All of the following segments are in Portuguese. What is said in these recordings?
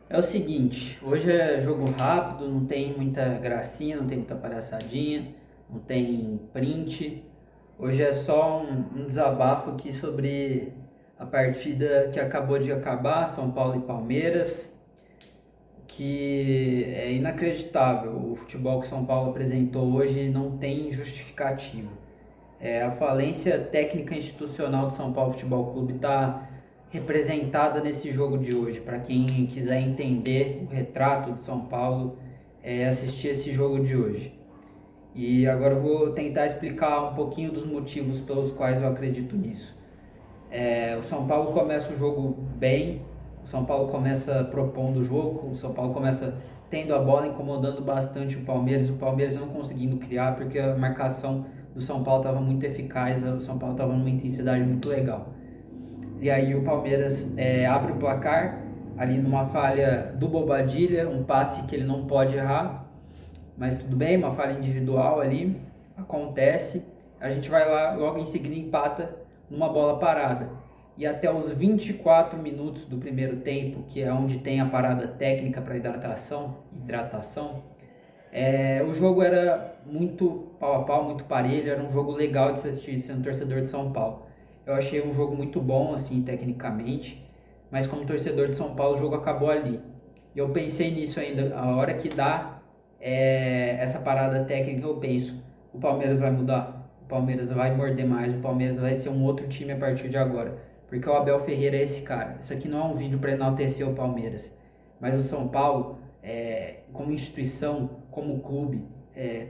É o seguinte, hoje é jogo rápido, não tem muita gracinha, não tem muita palhaçadinha, não tem print. Hoje é só um desabafo aqui sobre a partida que acabou de acabar, São Paulo e Palmeiras, que é inacreditável. O futebol que o São Paulo apresentou hoje não tem justificativa. A falência técnica institucional do São Paulo Futebol Clube está representada nesse jogo de hoje. Para quem quiser entender o retrato do São Paulo, assistir esse jogo de hoje. E agora eu vou tentar explicar um pouquinho dos motivos pelos quais eu acredito nisso. O São Paulo começa o jogo bem, o São Paulo começa propondo o jogo, o São Paulo começa tendo a bola, incomodando bastante o Palmeiras não conseguindo criar porque a marcação do São Paulo estava muito eficaz, o São Paulo estava numa intensidade muito legal. E aí o Palmeiras abre o placar, ali numa falha do Bobadilha, um passe que ele não pode errar, mas tudo bem, uma falha individual ali, acontece, a gente vai lá, logo em seguida empata numa bola parada. E até os 24 minutos do primeiro tempo, que é onde tem a parada técnica para hidratação, o jogo era muito pau a pau, muito parelho, era um jogo legal de se assistir sendo torcedor de São Paulo. Eu achei um jogo muito bom, assim, tecnicamente, mas como torcedor de São Paulo, o jogo acabou ali. E eu pensei nisso ainda, a hora que dá essa parada técnica, eu penso, o Palmeiras vai mudar, o Palmeiras vai morder mais, o Palmeiras vai ser um outro time a partir de agora. Porque o Abel Ferreira é esse cara. Isso aqui não é um vídeo para enaltecer o Palmeiras, mas o São Paulo, como instituição, como clube,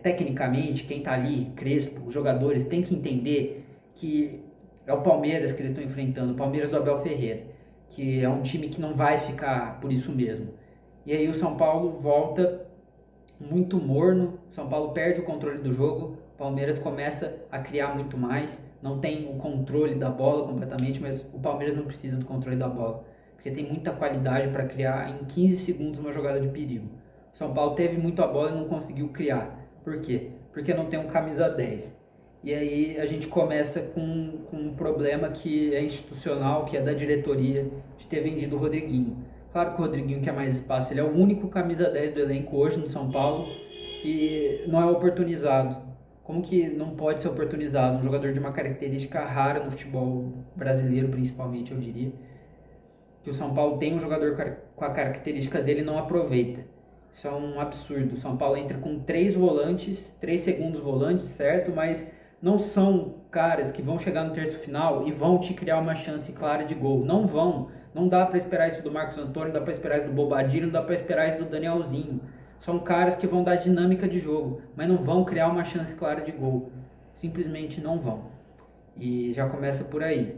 tecnicamente, quem tá ali, Crespo, os jogadores, tem que entender que é o Palmeiras que eles estão enfrentando, o Palmeiras do Abel Ferreira, que é um time que não vai ficar por isso mesmo. E aí o São Paulo volta muito morno, o São Paulo perde o controle do jogo, o Palmeiras começa a criar muito mais, não tem o controle da bola completamente, mas o Palmeiras não precisa do controle da bola, porque tem muita qualidade para criar em 15 segundos uma jogada de perigo. O São Paulo teve muito a bola e não conseguiu criar. Por quê? Porque não tem um camisa 10. E aí a gente começa com um problema que é institucional, que é da diretoria, de ter vendido o Rodriguinho. Claro que o Rodriguinho quer mais espaço, ele é o único camisa 10 do elenco hoje no São Paulo e não é oportunizado. Como que não pode ser oportunizado? Um jogador de uma característica rara no futebol brasileiro, principalmente, eu diria. Que o São Paulo tem um jogador com a característica dele e não aproveita. Isso é um absurdo. O São Paulo entra com três volantes, três segundos volantes, certo? Mas não são caras que vão chegar no terço final e vão te criar uma chance clara de gol. Não vão. Não dá para esperar isso do Marcos Antônio, não dá para esperar isso do Bobadilho, não dá para esperar isso do Danielzinho. São caras que vão dar dinâmica de jogo, mas não vão criar uma chance clara de gol. Simplesmente não vão. E já começa por aí.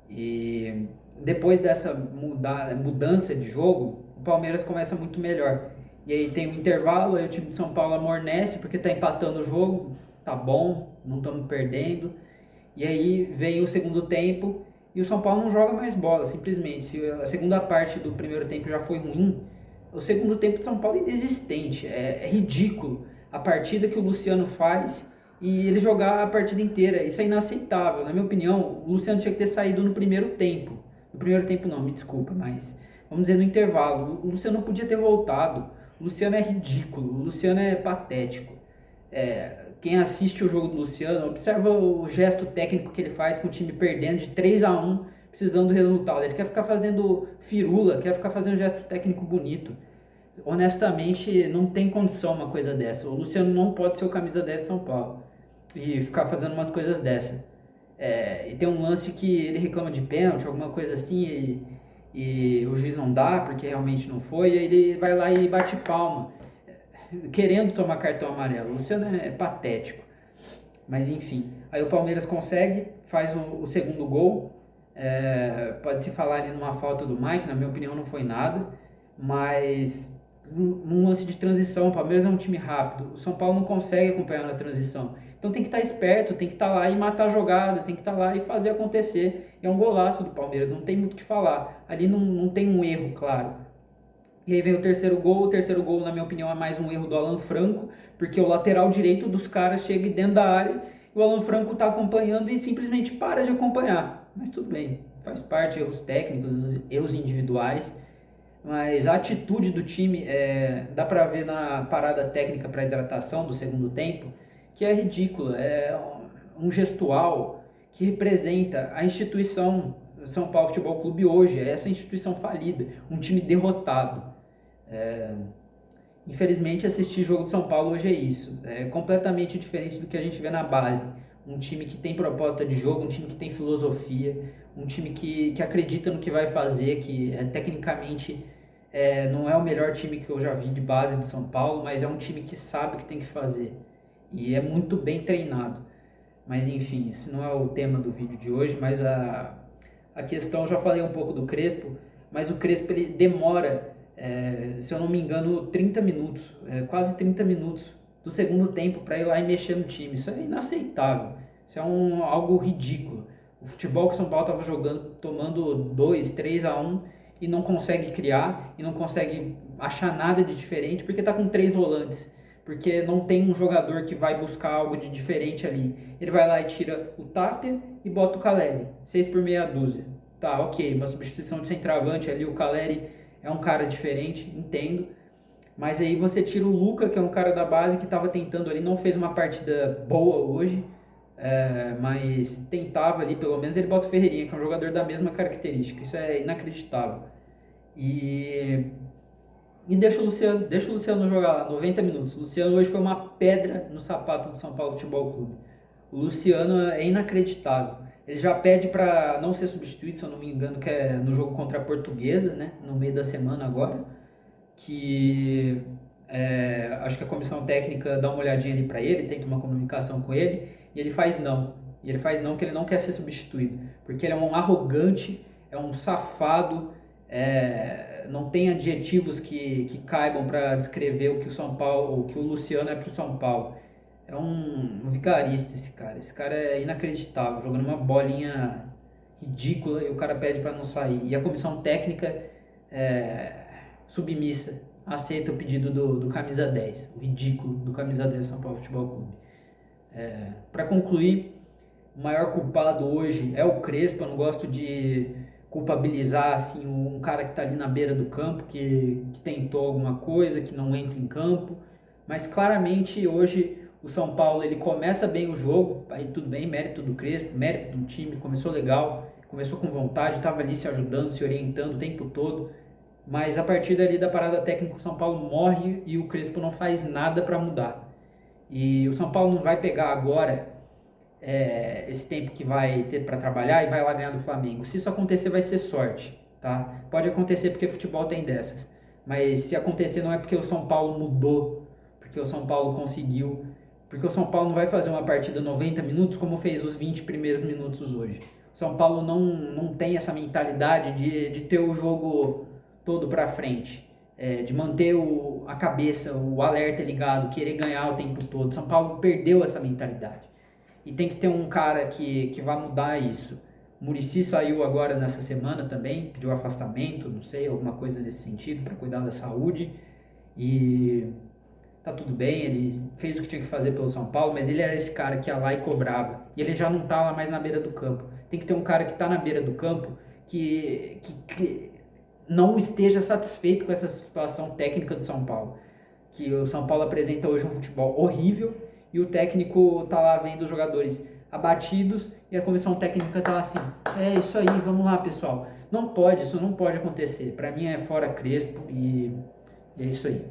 E depois dessa mudança de jogo, o Palmeiras começa muito melhor. E aí tem um intervalo, aí o time de São Paulo amornece porque tá empatando o jogo, tá bom, não estamos perdendo. E aí vem o segundo tempo e o São Paulo não joga mais bola, simplesmente. Se a segunda parte do primeiro tempo já foi ruim, o segundo tempo de São Paulo é inexistente, é ridículo. A partida que o Luciano faz e ele jogar a partida inteira, isso é inaceitável. Na minha opinião, o Luciano tinha que ter saído no primeiro tempo. No primeiro tempo não, me desculpa, mas vamos dizer no intervalo. O Luciano não podia ter voltado. O Luciano é ridículo, o Luciano é patético. Quem assiste o jogo do Luciano, observa o gesto técnico que ele faz com o time perdendo de 3-1, precisando do resultado. Ele quer ficar fazendo firula, quer ficar fazendo gesto técnico bonito. Honestamente, não tem condição uma coisa dessa. O Luciano não pode ser o camisa 10 de São Paulo e ficar fazendo umas coisas dessa. E tem um lance que ele reclama de pênalti, alguma coisa assim, e o juiz não dá porque realmente não foi, e aí ele vai lá e bate palma, querendo tomar cartão amarelo. O Luciano é patético. Mas enfim, aí o Palmeiras consegue, faz o segundo gol. Pode-se falar ali numa falta do Mike, na minha opinião não foi nada, mas num lance de transição, o Palmeiras é um time rápido, o São Paulo não consegue acompanhar na transição. Então tem que estar esperto, tem que estar lá e matar a jogada, tem que estar lá e fazer acontecer. E é um golaço do Palmeiras, não tem muito o que falar. Ali não tem um erro, claro. E aí vem o terceiro gol na minha opinião é mais um erro do Alan Franco, porque o lateral direito dos caras chega dentro da área e o Alan Franco está acompanhando e simplesmente para de acompanhar. Mas tudo bem, faz parte, erros técnicos, erros individuais. mas a atitude do time, dá pra ver na parada técnica para hidratação do segundo tempo, que é ridícula. É um gestual que representa a instituição São Paulo Futebol Clube hoje, é essa instituição falida, um time derrotado. Infelizmente, assistir jogo de São Paulo hoje é isso. É completamente diferente do que a gente vê na base. Um time que tem proposta de jogo, um time que tem filosofia, um time que acredita no que vai fazer, que tecnicamente não é o melhor time que eu já vi de base do São Paulo, mas é um time que sabe o que tem que fazer. E é muito bem treinado. Mas enfim, esse não é o tema do vídeo de hoje, mas a questão, eu já falei um pouco do Crespo, mas o Crespo ele demora, se eu não me engano, 30 minutos, quase 30 minutos do segundo tempo para ir lá e mexer no time. Isso é inaceitável, isso é algo ridículo. O futebol que o São Paulo estava jogando, tomando 2, 3-1 e não consegue criar, e não consegue achar nada de diferente, porque está com 3 volantes. Porque não tem um jogador que vai buscar algo de diferente ali. Ele vai lá e tira o Tapia e bota o Caleri. 6 por meia dúzia. Tá, ok, uma substituição de centroavante ali, o Caleri é um cara diferente, entendo. Mas aí você tira o Luca, que é um cara da base que estava tentando ali, não fez uma partida boa hoje, mas tentava ali, pelo menos ele bota o Ferreirinha, que é um jogador da mesma característica. Isso é inacreditável. E deixa o Luciano jogar lá 90 minutos. O Luciano hoje foi uma pedra no sapato do São Paulo Futebol Clube. O Luciano é inacreditável. Ele já pede para não ser substituído, se eu não me engano, que é no jogo contra a Portuguesa, né? No meio da semana agora. Que acho que a comissão técnica dá uma olhadinha ali para ele, tenta uma comunicação com ele, e ele faz não. E ele faz não, que ele não quer ser substituído. Porque ele é um arrogante, é um safado, não tem adjetivos que caibam para descrever o que o São Paulo, o que o Luciano é pro São Paulo. É um vigarista esse cara. Esse cara é inacreditável, jogando uma bolinha ridícula e o cara pede para não sair. E a comissão técnica submissa aceita o pedido do camisa 10, o ridículo do camisa 10 do São Paulo Futebol Clube. Para concluir, o maior culpado hoje é o Crespo. Eu não gosto de culpabilizar assim um cara que está ali na beira do campo, que tentou alguma coisa, que não entra em campo, mas claramente hoje o São Paulo ele começa bem o jogo, aí tudo bem, mérito do Crespo, mérito do time, começou legal, começou com vontade, estava ali se ajudando, se orientando o tempo todo, mas a partir dali da parada técnica o São Paulo morre e o Crespo não faz nada para mudar. E o São Paulo não vai pegar agora esse tempo que vai ter para trabalhar e vai lá ganhar do Flamengo. Se isso acontecer, vai ser sorte, tá? Pode acontecer porque futebol tem dessas, mas se acontecer não é porque o São Paulo mudou, porque o São Paulo conseguiu, porque o São Paulo não vai fazer uma partida 90 minutos como fez os 20 primeiros minutos hoje. O São Paulo não tem essa mentalidade de ter o jogo todo para frente, de manter a cabeça, o alerta ligado, querer ganhar o tempo todo. O São Paulo perdeu essa mentalidade. E tem que ter um cara que vai mudar isso. O Muricy saiu agora nessa semana também, pediu afastamento, não sei, alguma coisa nesse sentido, para cuidar da saúde. E tá tudo bem, ele fez o que tinha que fazer pelo São Paulo, mas ele era esse cara que ia lá e cobrava. E ele já não tá lá mais na beira do campo. Tem que ter um cara que tá na beira do campo que não esteja satisfeito com essa situação técnica do São Paulo. Que o São Paulo apresenta hoje um futebol horrível e o técnico tá lá vendo os jogadores abatidos e a comissão técnica tá lá assim, é isso aí, vamos lá pessoal. Não pode, isso não pode acontecer. Para mim é fora Crespo e é isso aí.